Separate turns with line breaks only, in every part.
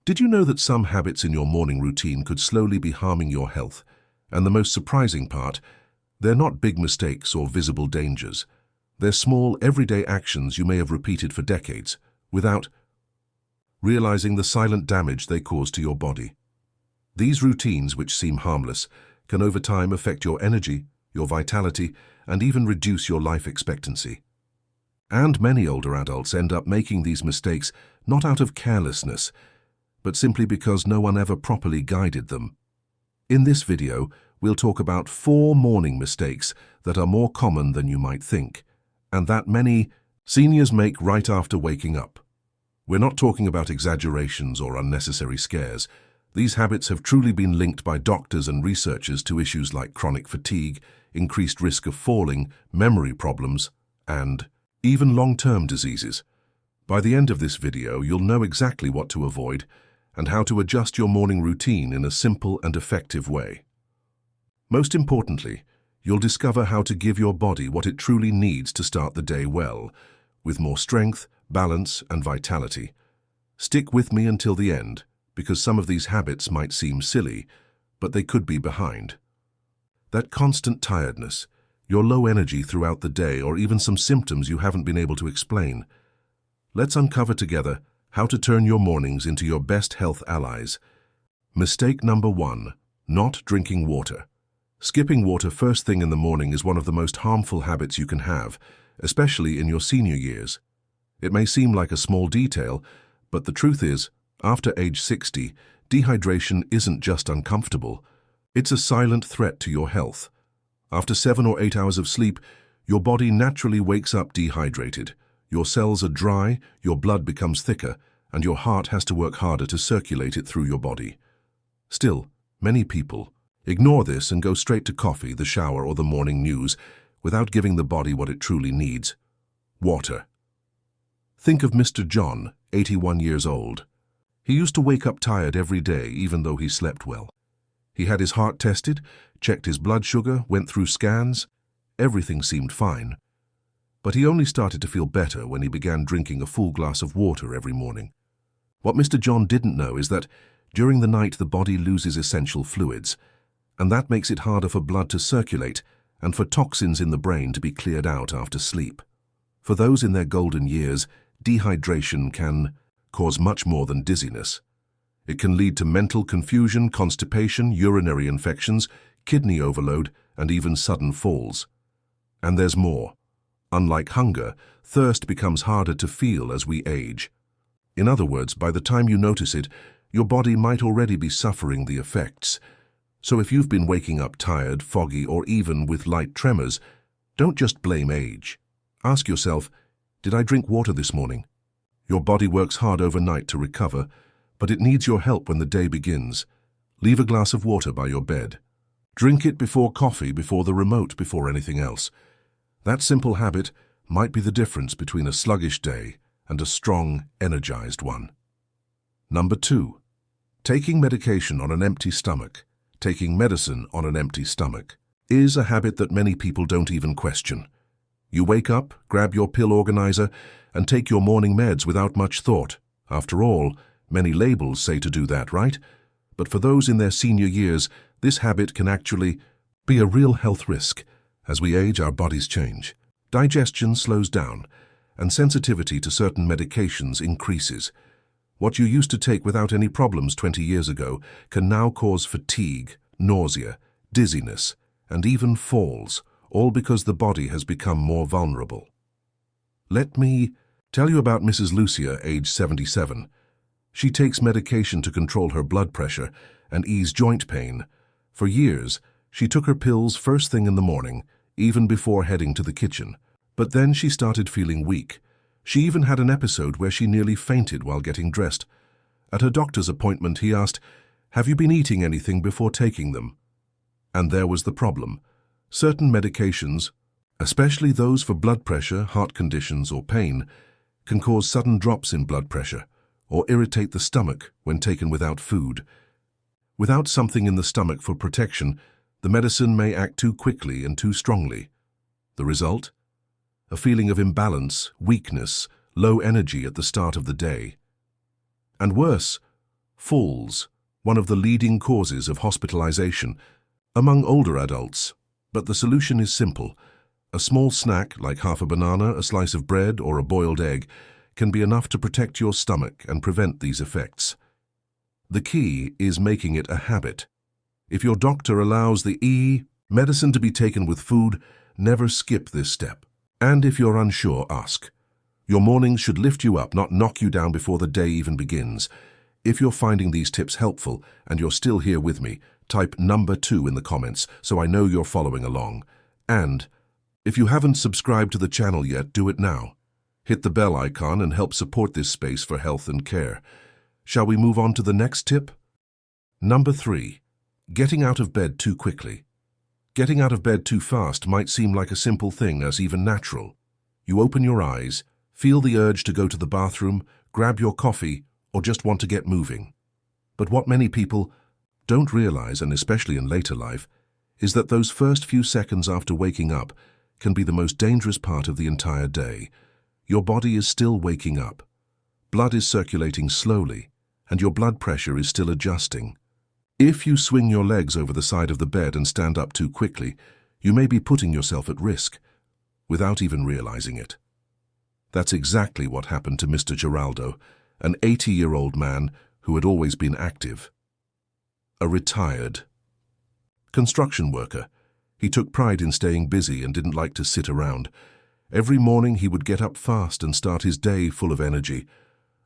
Did you know that some habits in your morning routine could slowly be harming your health? And the most surprising part, they're not big mistakes or visible dangers. They're small, everyday actions you may have repeated for decades, without realizing the silent damage they cause to your body. These routines, which seem harmless, can over time affect your energy, your vitality, and even reduce your life expectancy. And many older adults end up making these mistakes not out of carelessness, but simply because no one ever properly guided them. In this video, we'll talk about 4 morning mistakes that are more common than you might think, and that many seniors make right after waking up. We're not talking about exaggerations or unnecessary scares. These habits have truly been linked by doctors and researchers to issues like chronic fatigue, increased risk of falling, memory problems, and even long-term diseases. By the end of this video, you'll know exactly what to avoid and how to adjust your morning routine in a simple and effective way. Most importantly, you'll discover how to give your body what it truly needs to start the day well, with more strength, balance, and vitality. Stick with me until the end, because some of these habits might seem silly, but they could be behind. That constant tiredness, your low energy throughout the day, or even some symptoms you haven't been able to explain. Let's uncover together how to turn your mornings into your best health allies. Mistake number 1, not drinking water. Skipping water first thing in the morning is one of the most harmful habits you can have, especially in your senior years. It may seem like a small detail, but the truth is, after age 60, dehydration isn't just uncomfortable. It's a silent threat to your health. After 7 or 8 hours of sleep, your body naturally wakes up dehydrated. Your cells are dry, your blood becomes thicker, and your heart has to work harder to circulate it through your body. Still, many people ignore this and go straight to coffee, the shower, or the morning news without giving the body what it truly needs: water. Think of Mr. John, 81 years old. He used to wake up tired every day, even though he slept well. He had his heart tested, checked his blood sugar, went through scans. Everything seemed fine. But he only started to feel better when he began drinking a full glass of water every morning. What Mr. John didn't know is that during the night the body loses essential fluids, and that makes it harder for blood to circulate and for toxins in the brain to be cleared out after sleep. For those in their golden years, dehydration can cause much more than dizziness. It can lead to mental confusion, constipation, urinary infections, kidney overload, and even sudden falls. And there's more. Unlike hunger, thirst becomes harder to feel as we age. In other words, by the time you notice it, your body might already be suffering the effects. So if you've been waking up tired, foggy, or even with light tremors, don't just blame age. Ask yourself, did I drink water this morning? Your body works hard overnight to recover, but it needs your help when the day begins. Leave a glass of water by your bed. Drink it before coffee, before the remote, before anything else. That simple habit might be the difference between a sluggish day and a strong, energized one. Number 2, taking medication on an empty stomach. Taking medicine on an empty stomach is a habit that many people don't even question. You wake up, grab your pill organizer, and take your morning meds without much thought. After all, many labels say to do that, right? But for those in their senior years, this habit can actually be a real health risk. As we age, our bodies change. Digestion slows down, and sensitivity to certain medications increases. What you used to take without any problems 20 years ago can now cause fatigue, nausea, dizziness, and even falls, all because the body has become more vulnerable. Let me tell you about Mrs. Lucia, age 77. She takes medication to control her blood pressure and ease joint pain. For years, she took her pills first thing in the morning, even before heading to the kitchen. But then she started feeling weak. She even had an episode where she nearly fainted while getting dressed. At her doctor's appointment, he asked, "Have you been eating anything before taking them?" And there was the problem. Certain medications, especially those for blood pressure, heart conditions, or pain, can cause sudden drops in blood pressure or irritate the stomach when taken without food. Without something in the stomach for protection, the medicine may act too quickly and too strongly. The result? A feeling of imbalance, weakness, low energy at the start of the day. And worse, Falls, one of the leading causes of hospitalization among older adults. But the solution is simple. A small snack, like half a banana, a slice of bread, or a boiled egg, can be enough to protect your stomach and prevent these effects. The key is making it a habit. If your doctor allows the medicine to be taken with food, never skip this step. And if you're unsure, ask. Your mornings should lift you up, not knock you down before the day even begins. If you're finding these tips helpful and you're still here with me, type number 2 in the comments so I know you're following along. And if you haven't subscribed to the channel yet, do it now. Hit the bell icon and help support this space for health and care. Shall we move on to the next tip? Number 3. Getting out of bed too quickly. Getting out of bed too fast might seem like a simple thing, as even natural. You open your eyes, feel the urge to go to the bathroom, grab your coffee, or just want to get moving. But what many people don't realize, and especially in later life, is that those first few seconds after waking up can be the most dangerous part of the entire day. Your body is still waking up. Blood is circulating slowly, and your blood pressure is still adjusting. If you swing your legs over the side of the bed and stand up too quickly, you may be putting yourself at risk, without even realizing it. That's exactly what happened to Mr. Geraldo, an 80-year-old man who had always been active. A retired construction worker. He took pride in staying busy and didn't like to sit around. Every morning he would get up fast and start his day full of energy,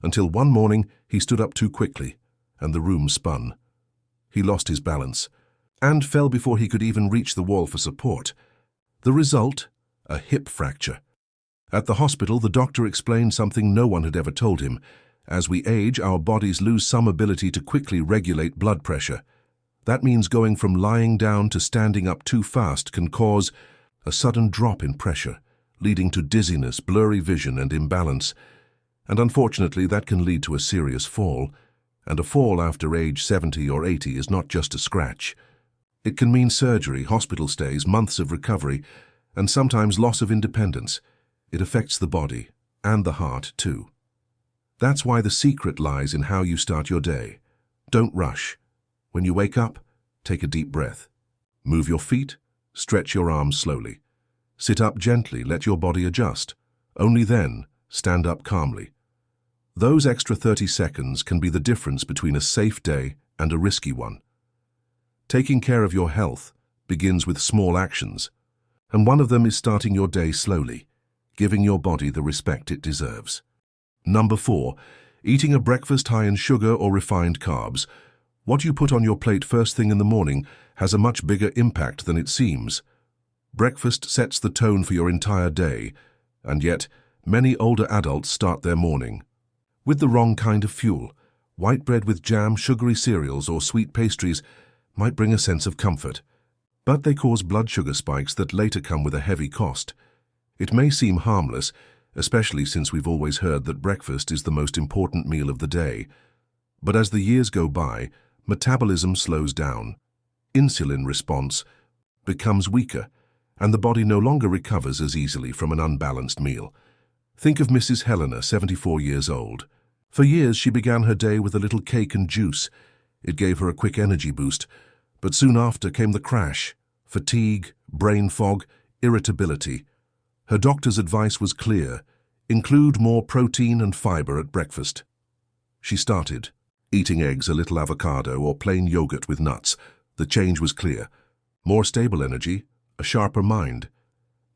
until one morning he stood up too quickly, and the room spun. He lost his balance, and fell before he could even reach the wall for support. The result? A hip fracture. At the hospital, the doctor explained something no one had ever told him. As we age, our bodies lose some ability to quickly regulate blood pressure. That means going from lying down to standing up too fast can cause a sudden drop in pressure, leading to dizziness, blurry vision, and imbalance. And unfortunately, that can lead to a serious fall. And a fall after age 70 or 80 is not just a scratch. It can mean surgery, hospital stays, months of recovery, and sometimes loss of independence. It affects the body and the heart too. That's why the secret lies in how you start your day. Don't rush. When you wake up, take a deep breath. Move your feet, stretch your arms slowly. Sit up gently, let your body adjust. Only then, stand up calmly. Those extra 30 seconds can be the difference between a safe day and a risky one. Taking care of your health begins with small actions, and one of them is starting your day slowly, giving your body the respect it deserves. Number 4, eating a breakfast high in sugar or refined carbs. What you put on your plate first thing in the morning has a much bigger impact than it seems. Breakfast sets the tone for your entire day, and yet many older adults start their morning with the wrong kind of fuel. White bread with jam, sugary cereals, or sweet pastries might bring a sense of comfort, but they cause blood sugar spikes that later come with a heavy cost. It may seem harmless, especially since we've always heard that breakfast is the most important meal of the day. But as the years go by, metabolism slows down, insulin response becomes weaker, and the body no longer recovers as easily from an unbalanced meal. Think of Mrs. Helena, 74 years old. For years, she began her day with a little cake and juice. It gave her a quick energy boost, but soon after came the crash: fatigue, brain fog, irritability. Her doctor's advice was clear: include more protein and fiber at breakfast. She started eating eggs, a little avocado, or plain yogurt with nuts. The change was clear: more stable energy, a sharper mind,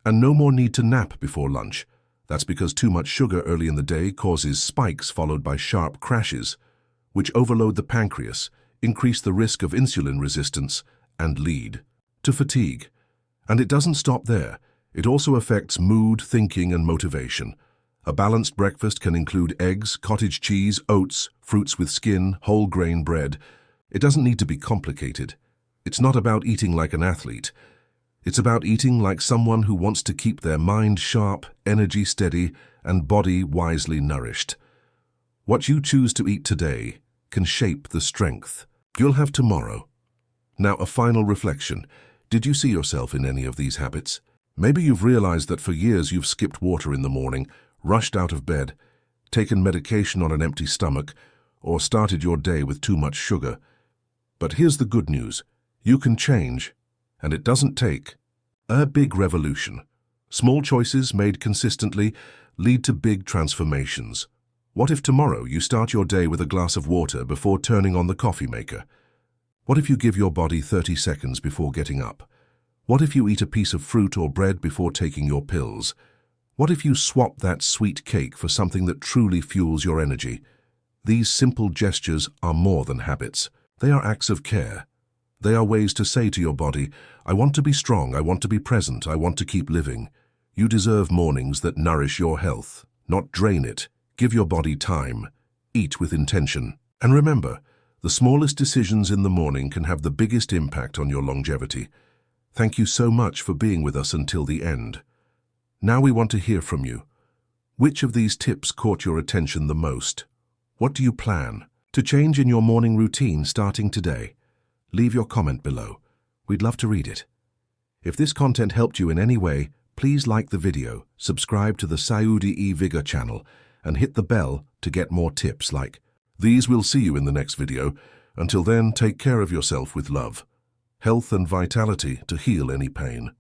and no more need to nap before lunch. That's because too much sugar early in the day causes spikes followed by sharp crashes, which overload the pancreas, increase the risk of insulin resistance, and lead to fatigue. And it doesn't stop there. It also affects mood, thinking, and motivation. A balanced breakfast can include eggs, cottage cheese, oats, fruits with skin, whole grain bread. It doesn't need to be complicated. It's not about eating like an athlete. It's about eating like someone who wants to keep their mind sharp, energy steady, and body wisely nourished. What you choose to eat today can shape the strength you'll have tomorrow. Now, a final reflection. Did you see yourself in any of these habits? Maybe you've realized that for years you've skipped water in the morning, rushed out of bed, taken medication on an empty stomach, or started your day with too much sugar. But here's the good news. You can change, and it doesn't take a big revolution. Small choices made consistently lead to big transformations. What if tomorrow you start your day with a glass of water before turning on the coffee maker? What if you give your body 30 seconds before getting up? What if you eat a piece of fruit or bread before taking your pills? What if you swap that sweet cake for something that truly fuels your energy? These simple gestures are more than habits. They are acts of care. They are ways to say to your body, I want to be strong, I want to be present, I want to keep living. You deserve mornings that nourish your health, not drain it. Give your body time. Eat with intention. And remember, the smallest decisions in the morning can have the biggest impact on your longevity. Thank you so much for being with us until the end. Now we want to hear from you. Which of these tips caught your attention the most? What do you plan to change in your morning routine starting today? Leave your comment below. We'd love to read it. If this content helped you in any way, please like the video, subscribe to the Saudi Vigor channel, and hit the bell to get more tips like these. We'll see you in the next video. Until then, take care of yourself with love, health and vitality to heal any pain.